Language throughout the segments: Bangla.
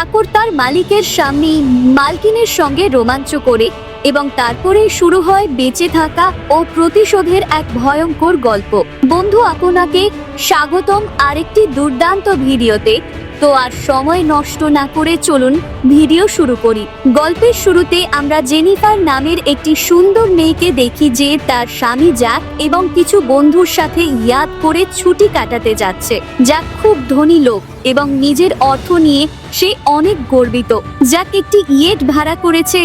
চাকর তার মালিকের সামনে মালকিনের সঙ্গে রোমাঞ্চ করে এবং তারপরে শুরু হয় বেঁচে থাকা ও প্রতিশোধের এক ভয়ঙ্কর গল্প। বন্ধু, আপনাকে স্বাগতম আরেকটি দুর্দান্ত ভিডিওতে। তো আর সময় নষ্ট না করে চলুন ভিডিও শুরু করি। গল্পের শুরুতে আমরা জেনিফার নামের একটি সুন্দর মেয়েকে দেখি যে তার স্বামী জ্যাক এবং কিছু বন্ধুর সাথে ইয়াদ করে ছুটি কাটাতে যাচ্ছে। জ্যাক খুব ধনী লোক এবং নিজের অর্থ নিয়ে সে অনেক গর্বিত। জ্যাক একটি ইয়েট ভাড়া করেছে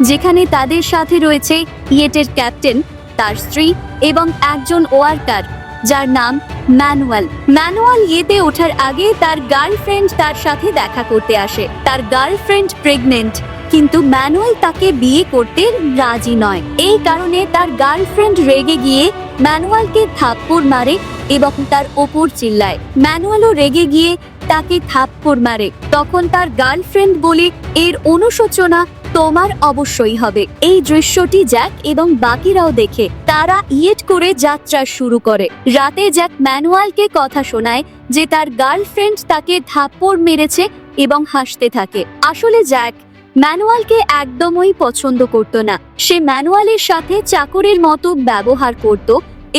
যেখানে তাদের সাথে রয়েছে ইয়েটের ক্যাপ্টেন, তার স্ত্রী এবং একজন ওয়ার্কার যার নাম ম্যানুয়াল। ম্যানুয়াল ইয়েতে ওঠার আগে তার গার্লফ্রেন্ড তার সাথে দেখা করতে আসে। তার গার্লফ্রেন্ড প্রেগনেন্ট, কিন্তু ম্যানুয়াল তাকে বিয়ে করতে রাজি নয়। এই কারণে তার গার্লফ্রেন্ড রেগে গিয়ে ম্যানুয়ালকে থাপ্পড় মারে এবং তার ওপর চিল্লায়। ম্যানুয়ালও রেগে গিয়ে তাকে থাপ্পড় মারে। তখন তার গার্লফ্রেন্ড বলে, এর অনুশোচনা তোমার অবশ্যই হবে। এই দৃশ্যটি জ্যাক এবং বাকিরাও দেখে তারা ইয়েট করে যাত্রা শুরু করে। রাতে জ্যাক ম্যানুয়ালকে কথা শোনায় যে তার গার্লফ্রেন্ড তাকে থাপ্পড় মেরেছে এবং হাসতে থাকে। আসলে জ্যাক ম্যানুয়ালকে একদমই পছন্দ করত না। সে ম্যানুয়ালের সাথে চাকরের মতো ব্যবহার করত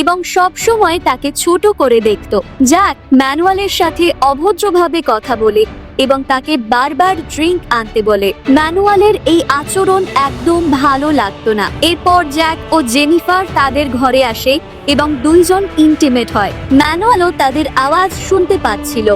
এবং সব সময় তাকে ছোট করে দেখত। জ্যাক ম্যানুয়ালের সাথে অভদ্রভাবে কথা বলে এবং তাকে বারবার ড্রিঙ্ক আনতে বলে। ম্যানুয়ালের এই আচরণ একদম ভালো লাগতো না। এরপর জ্যাক ও জেনিফার তাদের ঘরে আসে এবং দুইজন ইন্টিমেট হয়। ম্যানুয়ালও তাদের আওয়াজ শুনতে পাচ্ছিল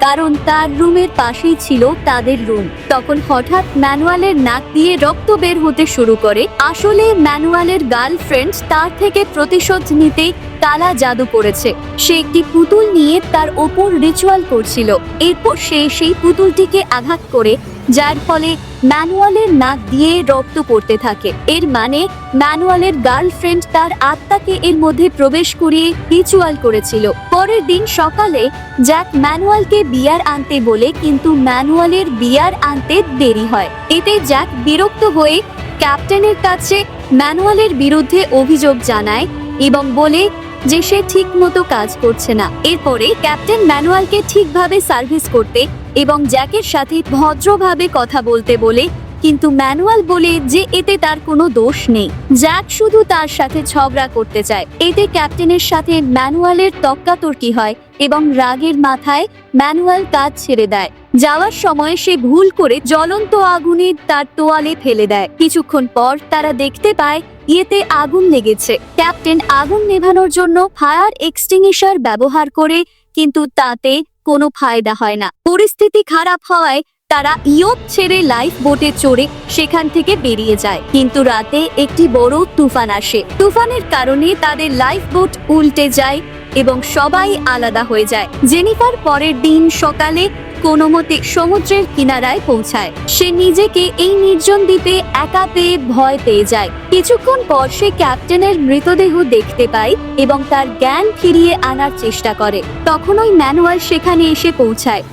কারণ তার রুমের পাশেই ছিল তাদের রুম। তখন হঠাৎ ম্যানুয়ালের নাক দিয়ে রক্ত বের হতে শুরু করে। আসলে ম্যানুয়ালের গার্লফ্রেন্ড তার থেকে প্রতিশোধ নিতে কালা জাদু করেছে। সে একটি পুতুল নিয়ে তার ওপর রিচুয়াল করছিল। এরপর সে সেই পুতুলটিকে আঘাত করে, যার ফলে ম্যানুয়ালের নাক দিয়ে রক্ত পড়তে থাকে। এর মানে ম্যানুয়ালের গার্লফ্রেন্ড তার আত্মাকে এর মধ্যে প্রবেশ করিয়ে রিচুয়াল করেছিল। পরের দিন সকালে জ্যাক ম্যানুয়ালকে বিয়ার আনতে বলে, কিন্তু ম্যানুয়ালের বিয়ার আনতে দেরি হয়। এতে জ্যাক বিরক্ত হয়ে ক্যাপ্টেনের কাছে ম্যানুয়ালের বিরুদ্ধে অভিযোগ জানায় এবং বলে যে সে ঠিক মতো কাজ করছে না। এরপরে ক্যাপ্টেন ম্যানুয়ালকে ঠিকভাবে সার্ভিস করতে এবং জ্যাকের সাথে ভদ্রভাবে কথা বলতে বলে, কিন্তু ম্যানুয়াল বলে যে এতে তার কোনো দোষ নেই। জ্যাক শুধু তার সাথে ঝগড়া করতে চায়। এতে ক্যাপ্টেনের সাথে ম্যানুয়ালের তর্কাতর্কি হয় এবং রাগের মাথায় ম্যানুয়াল কাজ ছেড়ে দেয়। যাওয়ার সময় সে ভুল করে জ্বলন্ত আগুনে তার তোয়ালে ফেলে দেয়। কিছুক্ষণ পর তারা দেখতে পায় ইয়েতে আগুন লেগেছে। ক্যাপ্টেন আগুন নেভানোর জন্য ফায়ার এক্সটিংগুইশার ব্যবহার করে, কিন্তু তাতে কোনো ফায়দা হয় না। পরিস্থিতি খারাপ হওয়ায় তারা ইয়ট ছেড়ে লাইফ বোটে চড়ে সেখান থেকে বেরিয়ে যায়। কিন্তু রাতে একটি বড় তুফান আসে। তুফানের কারণে তাদের লাইফ বোট উল্টে যায় এবং সবাই আলাদা হয়ে যায়। জেনিফার পরের দিন সকালে কোনো মতে সমুদ্রের কিনারায় পৌঁছায়। সে নিজেকে এই নির্জন দ্বীপে একা পেয়ে ভয় পেয়ে যায়। কিছুক্ষণ পর সে ক্যাপ্টেনের মৃতদেহ দেখতে পায় এবং তার জ্ঞান ফিরিয়ে আনার চেষ্টা করে। তখনই ম্যানুয়াল সেখানে এসে পৌঁছায়।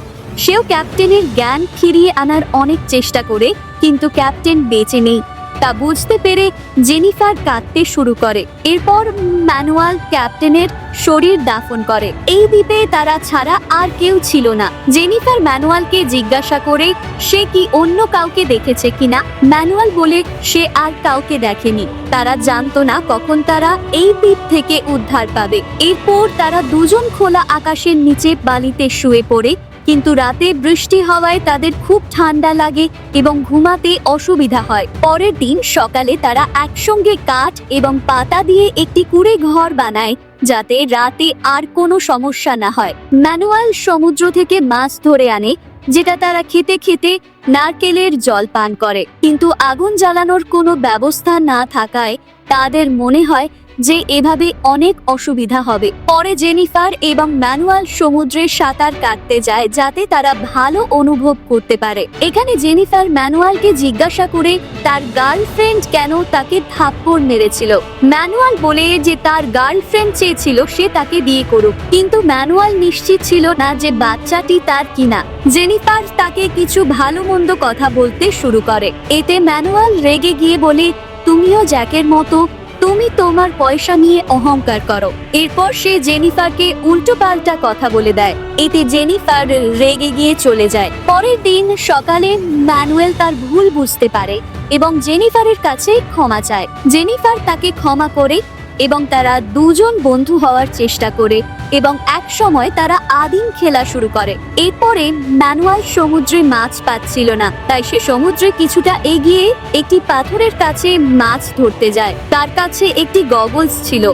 সেও ক্যাপ্টেনের জ্ঞান ফিরিয়ে আনার অনেক চেষ্টা করে, কিন্তু ক্যাপ্টেন বেঁচে নেই তা বুঝতে পেরে জেনিফার কাঁদতে শুরু করে। এরপর ম্যানুয়াল ক্যাপ্টেনের শরীর দাফন করে। এই দ্বীপে তারা ছাড়া আর কেউ ছিল না। জেনিফার ম্যানুয়ালকে জিজ্ঞাসা করে সে কি অন্য কাউকে দেখেছে কিনা। ম্যানুয়াল বলে সে আর কাউকে দেখেনি। তারা জানতো না কখন তারা এই দ্বীপ থেকে উদ্ধার পাবে। এরপর তারা দুজন খোলা আকাশের নিচে বালিতে শুয়ে পড়ে, কিন্তু রাতে বৃষ্টি হওয়ায় তাদের খুব ঠান্ডা লাগে এবং ঘুমাতে অসুবিধা হয়। পরের দিন সকালে তারা একসঙ্গে কাঠ এবং পাতা দিয়ে একটি কুঁড়ে ঘর বানায় যাতে রাতে আর কোনো সমস্যা না হয়। ম্যানুয়াল সমুদ্র থেকে মাছ ধরে আনে, যেটা তারা খেতে খেতে নারকেলের জল পান করে। কিন্তু আগুন জ্বালানোর কোনো ব্যবস্থা না থাকায় তাদের মনে হয় যে এভাবে অনেক অসুবিধা হবে। পরে জেনিফার এবং ম্যানুয়াল সমুদ্রে সাঁতার কাটতে যায় যাতে তারা ভালো অনুভব করতে পারে। এখানে জেনিফার ম্যানুয়ালকে জিজ্ঞাসা করে তার গার্লফ্রেন্ড কেন তাকে থাপ্পড় মেরেছিল। ম্যানুয়াল বলে যে তার গার্লফ্রেন্ড চেয়েছিল সে তাকে বিয়ে করুক, কিন্তু ম্যানুয়াল নিশ্চিত ছিল না যে বাচ্চাটি তার কিনা। জেনিফার তাকে কিছু ভালো মন্দ কথা বলতে শুরু করে। এতে ম্যানুয়াল রেগে গিয়ে বলে, তুমিও জ্যাকের মতো তুমি তোমার পয়সা নিয়ে অহংকার করো। এরপর সে জেনিফারকে উল্টো পাল্টা কথা বলে দেয়। এতে জেনিফার রেগে গিয়ে চলে যায়। পরের দিন সকালে ম্যানুয়েল তার ভুল বুঝতে পারে এবং জেনিফারের কাছে ক্ষমা চায়। জেনিফার তাকে ক্ষমা করে এবং তারা দুজন বন্ধু হওয়ার চেষ্টা করে এবং এক সময় তারা আদিম খেলা শুরু করে। এরপরে ম্যানুয়াল সমুদ্রে মাছ পাচ্ছিল না, তাই সে সমুদ্রে কিছুটা এগিয়ে একটি পাথরের কাছে মাছ ধরতে যায়। তার কাছে একটি গগলস ছিল,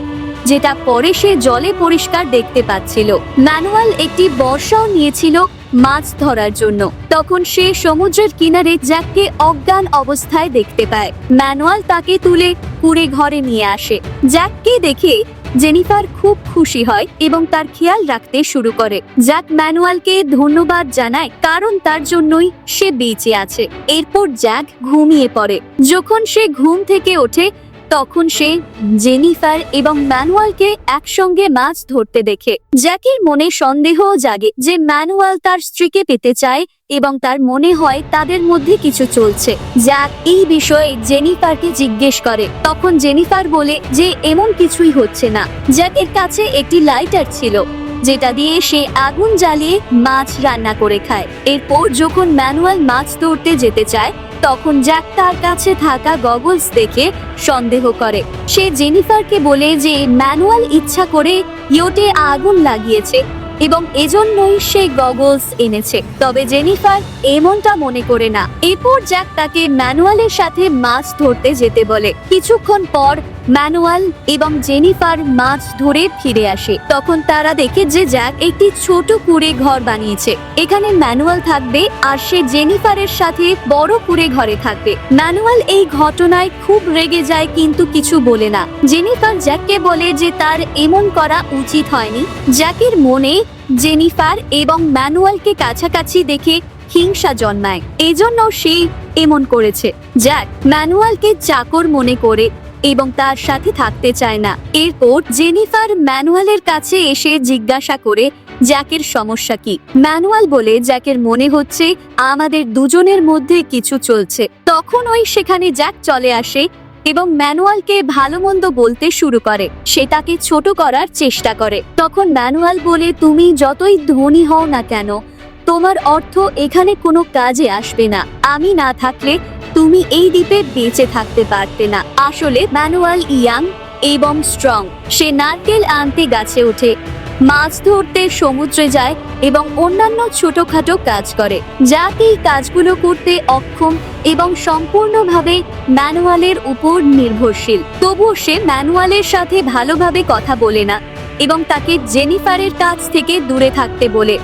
যেটা পরে সে জলে পরিষ্কার দেখতে পাচ্ছিল। ম্যানুয়াল একটি বর্ষাও নিয়েছিল মাছ ধরার জন্য। তখন সে সমুদ্রের কিনারে জ্যাককে অজ্ঞান অবস্থায় দেখতে পায়। ম্যানুয়াল তাকে তুলে কুঁড়ে ঘরে নিয়ে আসে। জ্যাককে দেখে জেনিফার খুব খুশি হয় এবং তার খেয়াল রাখতে শুরু করে। জ্যাক ম্যানুয়ালকে ধন্যবাদ জানায়, কারণ তার জন্যই সে বেঁচে আছে। এরপর জ্যাক ঘুমিয়ে পড়ে। যখন সে ঘুম থেকে ওঠে তখন সে জেনিফার এবং ম্যানুয়ালকে একসঙ্গে মাছ ধরতে দেখে। জ্যাকের মনে সন্দেহ জাগে যে ম্যানুয়াল তার স্ত্রীকে পেতে চায় এবং তার মনে হয় তাদের মধ্যে কিছু চলছে। জ্যাক এই বিষয়ে জেনিফারকে জিজ্ঞেস করে। তখন জেনিফার বলে যে এমন কিছুই হচ্ছে না। জ্যাকের কাছে একটি লাইটার ছিল, যেটা দিয়ে সে আগুন জ্বালিয়ে মাছ রান্না করে খায়। এরপর যখন ম্যানুয়াল মাছ ধরতে যেতে চায় তখন জ্যাক তার কাছে থাকা গগলস দেখে সন্দেহ করে। সে জেনিফারকে বলে যে ম্যানুয়াল ইচ্ছা করে ইয়োটে আগুন লাগিয়েছে এবং এজন্যই সে গগলস এনেছে। তবে জেনিফার এমনটা মনে করে না। এরপর জ্যাক তাকে ম্যানুয়ালের সাথে মাছ ধরতে যেতে বলে। কিছুক্ষণ পর ম্যানুয়াল এবং জেনিফার মাছ ধরে ফিরে আসে। তখন তারা দেখে যে জ্যাক একটি ছোট কুঁড়ে ঘর বানিয়েছে। এখানে ম্যানুয়াল থাকবে আর সে জেনিফারের সাথে বড় কুঁড়ে ঘরে থাকবে। ম্যানুয়াল এই ঘটনায় খুব রেগে যায় কিন্তু কিছু বলে না। জেনিফার জ্যাককে বলে যে তার এমন করা উচিত হয়নি। জ্যাকের মনে জেনিফার এবং ম্যানুয়ালকে কাছাকাছি দেখে হিংসা জন্মায়, এজন্য সে এমন করেছে। জ্যাক ম্যানুয়ালকে চাকর মনে করে এবং তার সাথে থাকতে চায় না। এরপর জেনিফার ম্যানুয়ালের কাছে এসে জিজ্ঞাসা করে জ্যাকের সমস্যা কি। ম্যানুয়াল বলে জ্যাকের মনে হচ্ছে আমাদের দুজনের মধ্যে কিছু চলছে। তখন ওই সেখানে জ্যাক চলে আসে এবং ম্যানুয়ালকে ভালো মন্দ বলতে শুরু করে। সে তাকে ছোট করার চেষ্টা করে। তখন ম্যানুয়াল বলে তুমি যতই ধনী হও না কেন, তোমার অর্থ এখানে কোনো কাজে আসবে না। আমি না থাকলে তুমি এই দ্বীপে বেঁচে থাকতে পারতে না। আসলে ম্যানুয়াল ইয়াং এবং স্ট্রং। সে নারকেল আনতে গাছে ওঠে, মাছ ধরতে সমুদ্রে যায় এবং অন্যান্য ছোটখাটো কাজ করে। জ্যাক এই কাজগুলো করতে অক্ষম এবং সম্পূর্ণভাবে ম্যানুয়ালের উপর নির্ভরশীল। তবুও সে ম্যানুয়ালের সাথে ভালোভাবে কথা বলে না এবং তাকে জেনিফারের কাছ থেকে দূরে থাকতে বলে,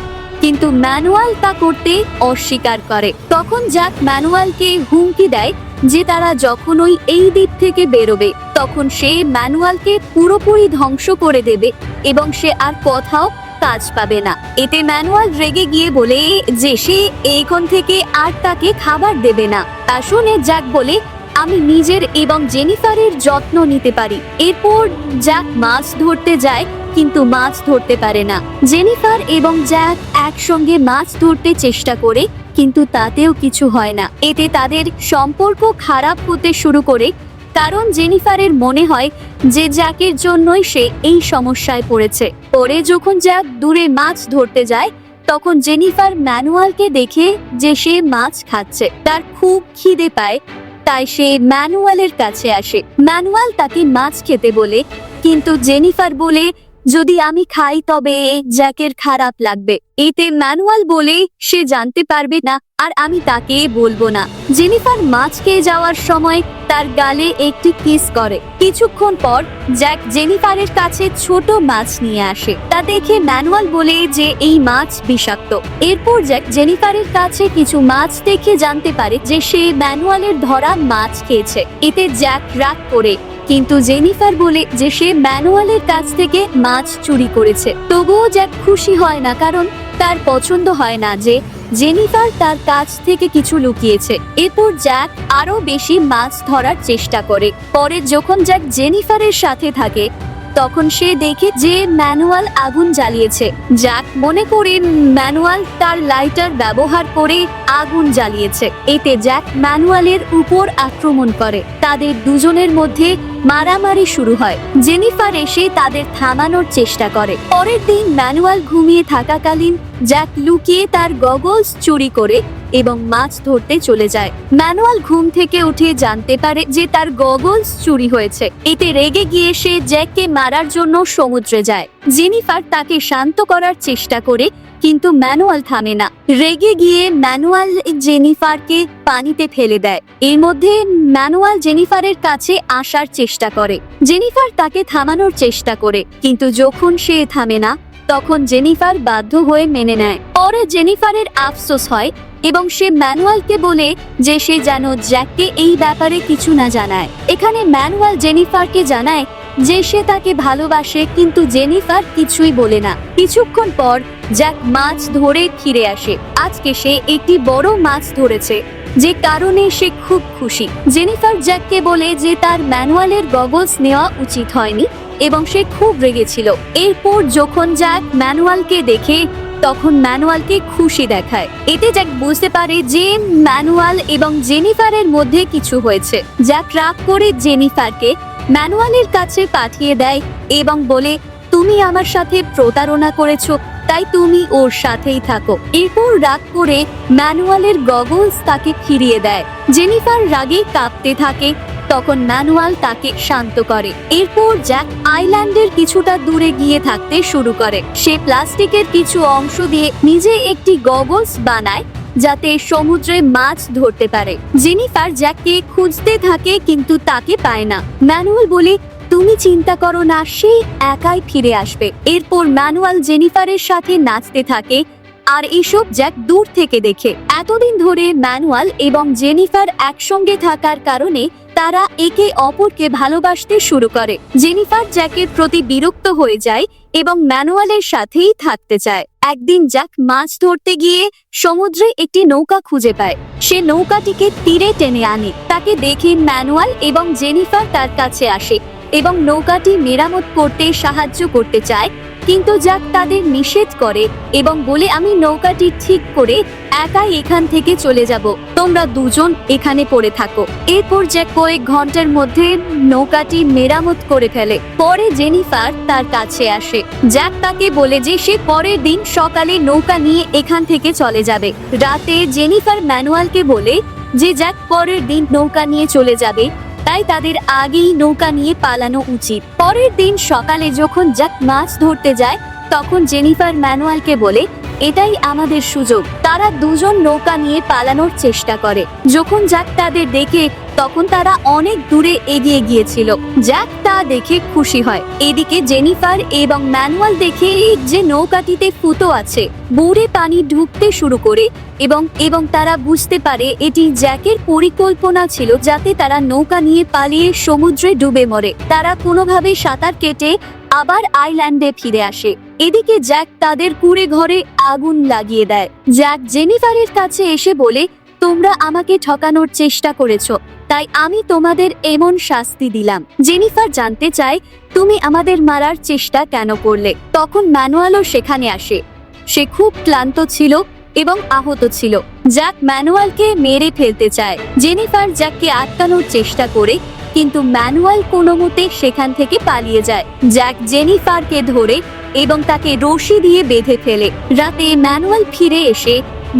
কিন্তু ম্যানুয়াল তা করতে অস্বীকার করে। তখন জ্যাক ম্যানুয়ালকে হুমকি দেয় যে তারা যখনই এই দ্বীপ থেকে বেরোবে তখন সে ম্যানুয়ালকে পুরোপুরি ধ্বংস করে দেবে এবং সে আর কোথাও কাজ পাবে না। এতে ম্যানুয়াল রেগে গিয়ে বলে যে সে এখন থেকে আর তাকে খাবার দেবে না। তা শুনে জ্যাক বলে আমি নিজের এবং জেনিফারের যত্ন নিতে পারি। এরপর জ্যাক মাছ ধরতে যায় কিন্তু মাছ ধরতে পারে না। জেনিফার এবং জ্যাক একসঙ্গে মাছ ধরতে চেষ্টা করে কিন্তু তাতেও কিছু হয় না। এতে তাদের সম্পর্ক খারাপ হতে শুরু করে, কারণ জেনিফারের মনে হয় যে জ্যাকের জন্যই সে এই সমস্যায় পড়েছে। পরে যখন জ্যাক দূরে মাছ ধরতে যায় তখন জেনিফার ম্যানুয়ালকে দেখে যে সে মাছ খাচ্ছে। তার খুব খিদে পায়, তাই সে ম্যানুয়ালের কাছে আসে। ম্যানুয়াল তাকে মাছ খেতে বলে, কিন্তু জেনিফার বলে যদি আমি খাই তবে জ্যাকের খারাপ লাগবে। এতে ম্যানুয়াল বলে সে জানতে পারবে না আর আমি তাকে বলবো না। জেনিফার মাছ খেয়ে যাওয়ার সময় তার গালে একটি কিস করে। কিছুক্ষণ পর জ্যাক জেনিফারের কাছে ছোট মাছ নিয়ে আসে। তা দেখে ম্যানুয়াল বলে যে এই মাছ বিষাক্ত। এরপর জ্যাক জেনিফারের কাছে কিছু মাছ দেখে জানতে পারে যে সে ম্যানুয়ালের ধরা মাছ খেয়েছে। এতে জ্যাক রাগ করে, কিন্তু জেনিফার বলে যে সে ম্যানুয়ালের কাছ থেকে মাছ চুরি করেছে। তবুও জ্যাক খুশি হয় না, কারণ তার পছন্দ হয় না যে জেনিফার তার কাছ থেকে কিছু লুকিয়েছে। এরপর জ্যাক আরো বেশি মাছ ধরার চেষ্টা করে। পরে যখন জ্যাক জেনিফারের সাথে থাকে তখন সে দেখে যে ম্যানুয়াল আগুন জ্বালিয়েছে। জ্যাক মনে করে ম্যানুয়াল তার লাইটার ব্যবহার করে আগুন জ্বালিয়েছে। এতে জ্যাক ম্যানুয়ালের উপর আক্রমণ করে। তাদের দুজনের মধ্যে মারামারি শুরু হয়। জেনিফার এসে তাদের থামানোর চেষ্টা করে। পরের দিন ম্যানুয়াল ঘুমিয়ে থাকাকালীন জ্যাক লুকিয়ে তার গগলস চুরি করে এবং মাছ ধরতে চলে যায়। ম্যানুয়াল ঘুম থেকে উঠে জানতে পারে যে তার গগলস চুরি হয়েছে। এতে রেগে গিয়ে সে জ্যাককে মারার জন্য সমুদ্রে যায়। জেনিফার তাকে শান্ত করার চেষ্টা করে, কিন্তু ম্যানুয়াল থামে না। রেগে গিয়ে ম্যানুয়াল জেনিফারকে পানিতে ফেলে দেয়। এর মধ্যে ম্যানুয়াল জেনিফারের কাছে আসার চেষ্টা করে। জেনিফার তাকে থামানোর চেষ্টা করে, কিন্তু যখন সে থামে না তখন জেনিফার বাধ্য হয়ে মেনে নেয়। পরে জেনিফারের আফসোস হয় এবং সে ম্যানুয়ালকে বলে যে সে যেন জ্যাককে এই ব্যাপারে কিছু না জানায়। এখানে ম্যানুয়াল জেনিফারকে জানায় যে সে তাকে ভালোবাসে, কিন্তু জেনিফার কিছুই বলে না। কিছুক্ষণ পর জ্যাক মাছ ধরে ফিরে আসে। আজকে সে একটি বড় মাছ ধরেছে, যে কারণে সে খুব খুশি। জেনিফার জ্যাককে বলে যে তার ম্যানুয়ালের গগলস নেওয়া উচিত হয়নি এবং সে খুব রেগেছিল। এরপর যখন জ্যাক ম্যানুয়ালকে দেখে তখন ম্যানুয়ালকে খুশি দেখায়। এতে জ্যাক বুঝতে পারে যে ম্যানুয়াল এবং জেনিফারের মধ্যে কিছু হয়েছে। জ্যাক রাগ করে জেনিফারকে ম্যানুয়ালের কাছে পাঠিয়ে দেয় এবং বলে, তুমি আমার সাথে প্রতারণা করেছো, তাই তুমি ওর সাথেই থাকো। এরপর রাগ করে ম্যানুয়ালের গগলস তাকে ফিরিয়ে দেয়। জেনিফার রাগে কাঁপতে থাকে। তখন ম্যানুয়াল তাকে শান্ত করে। এরপর জ্যাক আইল্যান্ডের কিছুটা দূরে গিয়ে থাকতে শুরু করে। সে প্লাস্টিকের কিছু অংশ দিয়ে নিজে একটি গগলস বানায় যাতে সমুদ্রে মাছ ধরতে পারে। জেনিফার জ্যাককে খুঁজতে থাকে, কিন্তু তাকে পায় না। ম্যানুয়াল বলে, তুমি চিন্তা করো না, সে একাই ফিরে আসবে। এরপর ম্যানুয়াল জেনিফারের সাথে নাচতে থাকে, আর এসব জ্যাক দূর থেকে দেখে। এতদিন ধরে ম্যানুয়াল এবং জেনিফার একসঙ্গে থাকার কারণে তারা একে অপরকে ভালোবাসতে শুরু করে। জেনিফার জ্যাকের প্রতি বিরক্ত হয়ে যায় এবং ম্যানুয়ালের সাথেই থাকতে চায়। একদিন জ্যাক মাছ ধরতে গিয়ে সমুদ্রে একটি নৌকা খুঁজে পায়। সে নৌকাটিকে তীরে টেনে আনে। তাকে দেখে ম্যানুয়াল এবং জেনিফার তার কাছে আসে এবং নৌকাটি মেরামত করতে সাহায্য করতে চায়, কিন্তু জ্যাক তাদের নিষেধ করে এবং বলে, আমি নৌকাটি ঠিক করে একাই এখান থেকে চলে যাব, তোমরা দুজন এখানে পড়ে থাকো। এরপর জ্যাক কয়েক ঘন্টার মধ্যে নৌকাটি মেরামত করে ফেলে। পরে জেনিফার তার কাছে আসে। জ্যাক তাকে বলে যে সে পরের দিন সকালে নৌকা নিয়ে এখান থেকে চলে যাবে। রাতে জেনিফার ম্যানুয়ালকে বলে যে জ্যাক পরের দিন নৌকা নিয়ে চলে যাবে, তাই তাদের আগেই নৌকা নিয়ে পালানো উচিত। পরের দিন সকালে যখন জ্যাক মাছ ধরতে যায় তখন জেনিফার ম্যানুয়ালকে বলে, এটাই আমাদের সুযোগ। তারা দুজন নৌকা নিয়ে পালানোর চেষ্টা করে। যখন জ্যাক তাদের দেখে তখন তারা অনেক দূরে এগিয়ে গিয়েছিল। জ্যাক তা দেখে খুশি হয়। এদিকে জেনিফার এবং ম্যানুয়াল দেখে যে নৌকাটিতে ফুটো আছে, বুড়ে পানি ঢুকতে শুরু করে এবং তারা বুঝতে পারে এটি জ্যাকের পরিকল্পনা ছিল যাতে তারা নৌকা নিয়ে পালিয়ে সমুদ্রে ডুবে মরে। তারা কোনোভাবে সাঁতার কেটে আবার আইল্যান্ডে ফিরে আসে। এদিকে জ্যাক তাদের কুঁড়ে ঘরে আগুন লাগিয়ে দেয়। জ্যাক জেনিফারের কাছে এসে বলে, তোমরা আমাকে ঠকানোর চেষ্টা করেছো, তাই আমি তোমাদের এমন শাস্তি দিলাম। জেনিফার জানতে চায়, তুমি আমাদের মারার চেষ্টা কেন করলে? তখন ম্যানুয়ালও সেখানে আসে। সে খুব ক্লান্ত ছিল এবং আহত ছিল। জ্যাক ম্যানুয়ালকে মেরে ফেলতে চায়। জেনিফার জ্যাককে আটকানোর চেষ্টা করে, কিন্তু ম্যানুয়াল কোনো মতে সেখান থেকে পালিয়ে যায়। জ্যাক জেনিফারকে ধরে এবং তাকে রশি দিয়ে বেঁধে ফেলে। রাতে ম্যানুয়াল ফিরে এসে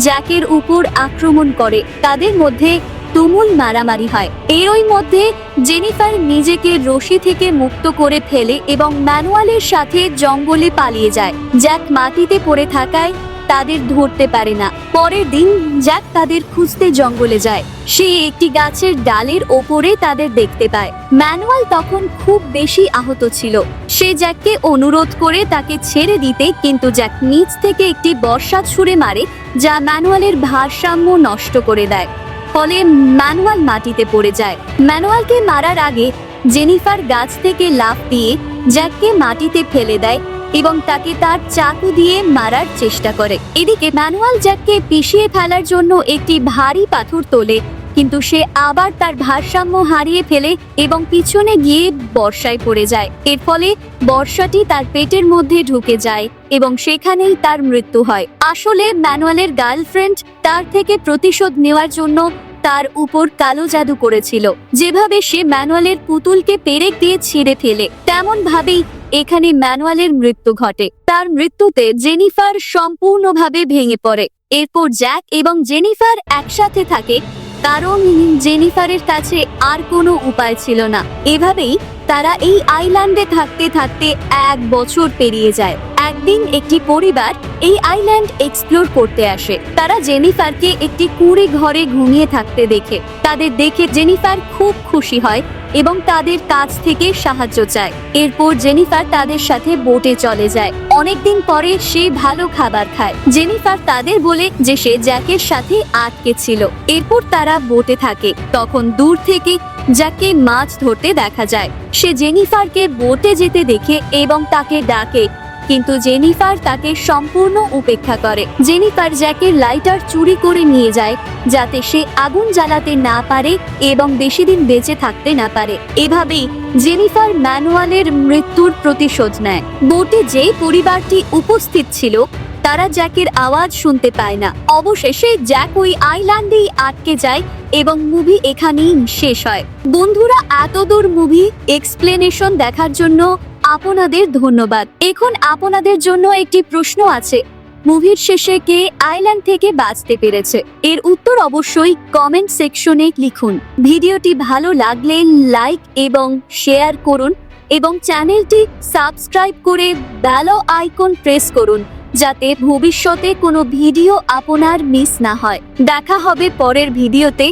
জ্যাকের উপর আক্রমণ করে। তাদের মধ্যে তুমুল মারামারি হয়। এরই মধ্যে জেনিফার নিজেকে রশি থেকে মুক্ত করে ফেলে এবং ম্যানুয়ালের সাথে জঙ্গলে পালিয়ে যায়। জ্যাক মাটিতে পড়ে থাকায় তাদের ধরতে পারে না। পরের দিন জ্যাক তাদের খুঁজতে জঙ্গলে যায়। সে একটি গাছের ডালের ওপরে তাদের দেখতে পায়। ম্যানুয়াল তখন খুব বেশি আহত ছিল। সে জ্যাককে অনুরোধ করে তাকে ছেড়ে দিতে, কিন্তু জ্যাক নিচ থেকে একটি বর্শা ছুঁড়ে মারে, যা ম্যানুয়ালের ভারসাম্য নষ্ট করে দেয়। ফলে ম্যানুয়াল মাটিতে পড়ে যায়। ম্যানুয়ালকে মারার আগে জেনিফার গাছ থেকে লাফ দিয়ে জ্যাককে মাটিতে ফেলে দেয় এবং তাকে তার চাকু দিয়ে মারার চেষ্টা করে। এদিকে ম্যানুয়াল জ্যাককে পিষিয়ে ফেলার জন্য একটি ভারী পাথর তোলে, কিন্তু সে আবার তার ভারসাম্য হারিয়ে ফেলে এবং পিছনে গিয়ে বর্ষায় পড়ে যায়। এর ফলে বর্ষাটি তার পেটের মধ্যে ঢুকে যায় এবং সেখানেই তার মৃত্যু হয়। আসলে ম্যানুয়ালের গার্লফ্রেন্ড তার থেকে প্রতিশোধ নেওয়ার জন্য তার উপর কালো জাদু করেছিল। যেভাবে সে ম্যানুয়ালের পুতুলকে পেরেক দিয়ে ছিঁড়ে ফেলে, তেমন ভাবেই এখানে ম্যানুয়ালের মৃত্যু ঘটে। তার মৃত্যুতে জেনিফার সম্পূর্ণভাবে ভেঙে পড়ে। এরপর জ্যাক এবং জেনিফার একসাথে থাকে, কারণ জেনিফারের কাছে আর কোনো উপায় ছিল না। এভাবেই তারা এই আইল্যান্ডে থাকতে থাকতে 1 বছর পেরিয়ে যায়। একদিন একটি পরিবার এই আইল্যান্ড এক্সপ্লোর করতে আসে। তারা জেনিফারকে একটি কুঁড়ে ঘরে ঘুমিয়ে থাকতে দেখে। তাদের দেখে জেনিফার খুব খুশি হয় এবং তাদের কাছ থেকে সাহায্য চায়। এরপর জেনিফার তাদের সাথে বোটে চলে যায়। অনেকদিন পরে সে ভালো খাবার খায়। জেনিফার তাদের বলে যে সে জ্যাকের সাথে আটকে ছিল। এরপর তারা বোটে থাকে। তখন দূর থেকে জ্যাককে মাছ ধরতে দেখা যায়। সে জেনিফারকে বোটে যেতে দেখে এবং তাকে ডাকে, কিন্তু জেনিফার তাকে সম্পূর্ণ উপেক্ষা করে। জেনিফার জ্যাকের লাইটার চুরি করে নিয়ে যায়, যাতে সে আগুন জ্বালাতে না পারে এবং বেশি দিন বেঁচে থাকতে না পারে। এভাবেই জেনিফার ম্যানুয়ালের মৃত্যুর প্রতিশোধ নেয়। বোটে যে পরিবারটি উপস্থিত ছিল তারা জ্যাকের আওয়াজ শুনতে পায় না। অবশেষে জ্যাক ওই আইল্যান্ডেই আটকে যায় এবং মুভি এখানেই শেষ হয়। বন্ধুরা, এতদূর মুভি এক্সপ্লেনেশন দেখার জন্য আপনাদের ধন্যবাদ। এখন আপনাদের জন্য একটি প্রশ্ন আছে, মুভির শেষে কে আইল্যান্ড থেকে বাঁচতে পেরেছে? এর উত্তর অবশ্যই কমেন্ট সেকশনে লিখুন। ভিডিওটি ভালো লাগলে লাইক এবং শেয়ার করুন এবং চ্যানেলটি সাবস্ক্রাইব করে বেল আইকন প্রেস করুন, যাতে ভবিষ্যতে কোনো ভিডিও আপনার মিস না হয়। দেখা হবে পরের ভিডিওতে।